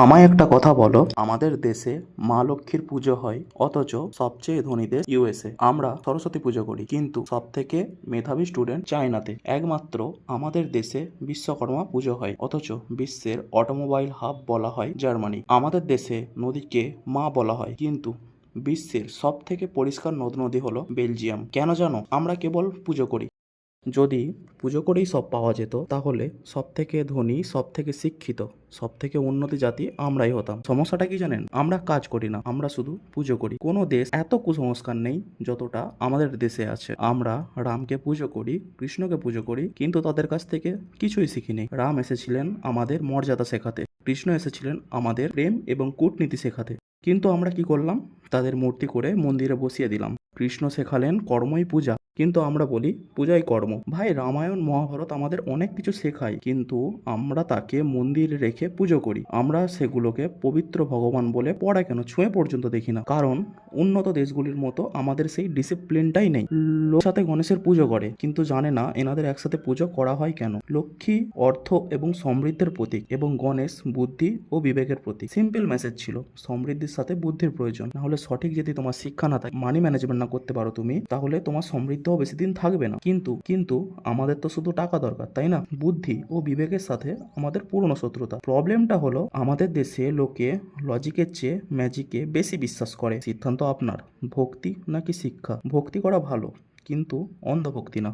আমায় একটা কথা বলো, আমাদের দেশে মা লক্ষ্মীর পুজো হয়, অথচ সবচেয়ে ধনী দেশ ইউএসএ। আমরা সরস্বতী পুজো করি, কিন্তু সব থেকে মেধাবী স্টুডেন্ট চায়নাতে। একমাত্র আমাদের দেশে বিশ্বকর্মা পুজো হয়, অথচ বিশ্বের অটোমোবাইল হাব বলা হয় জার্মানি। আমাদের দেশে নদীকে মা বলা হয়, কিন্তু বিশ্বের সব থেকে পরিষ্কার নদ নদী হলো বেলজিয়াম। কেন জানো? আমরা কেবল পুজো করি। যদি পুজো করেই সব পাওয়া যেত, তাহলে সব থেকে ধনী, সব থেকে শিক্ষিত, সব থেকে উন্নতি জাতি আমরাই হতাম। সমস্যাটা কি জানেন? আমরা কাজ করি না, আমরা শুধু পুজো করি। কোনো দেশ এত কুসংস্কার নেই যতটা আমাদের দেশে আছে। আমরা রামকে পুজো করি, কৃষ্ণকে পুজো করি, কিন্তু তাদের কাছ থেকে কিছুই শিখিনি। রাম এসেছিলেন আমাদের মর্যাদা শেখাতে, কৃষ্ণ এসেছিলেন আমাদের প্রেম এবং কূটনীতি শেখাতে। কিন্তু আমরা কি করলাম? তাদের মূর্তি করে মন্দিরে বসিয়ে দিলাম। কৃষ্ণ শেখালেন কর্মই পূজা, কিন্তু আমরা বলি পূজাই কর্ম। ভাই, রামায়ণ মহাভারত আমাদের অনেক কিছু শেখায়, কিন্তু আমরা তাকে মন্দিরে রেখে পুজো করি। আমরা সেগুলোকে পবিত্র ভগবান বলে পড়া কেন ছুঁয়ে পর্যন্ত দেখি না। কারণ উন্নত দেশগুলির মতো আমাদের সেই ডিসিপ্লিনটাই নেই। লোক সাথে গণেশের পুজো করে, কিন্তু জানে না এনাদের একসাথে পুজো করা হয় কেন। লক্ষ্মী অর্থ এবং সমৃদ্ধির প্রতীক, এবং গণেশ বুদ্ধি ও বিবেকের প্রতীক। সিম্পল মেসেজ ছিল, সমৃদ্ধির সাথে বুদ্ধির প্রয়োজন। না হলে সঠিক যদি তোমার শিক্ষা না থাকে, মানি ম্যানেজমেন্ট না করতে পারো তুমি, তাহলে তোমার সমৃদ্ধিও বেশি দিন থাকবে না। কিন্তু আমাদের তো শুধু টাকা দরকার, তাই না? বুদ্ধি ও বিবেকের সাথে আমাদের পুরনো শত্রুতা। প্রবলেমটা হলো আমাদের দেশে লোকে লজিকের চেয়ে ম্যাজিকে বেশি বিশ্বাস করে। সিদ্ধান্ত আপনার, ভক্তি নাকি শিক্ষা। ভক্তি করা ভালো, কিন্তু অন্ধভক্তি না।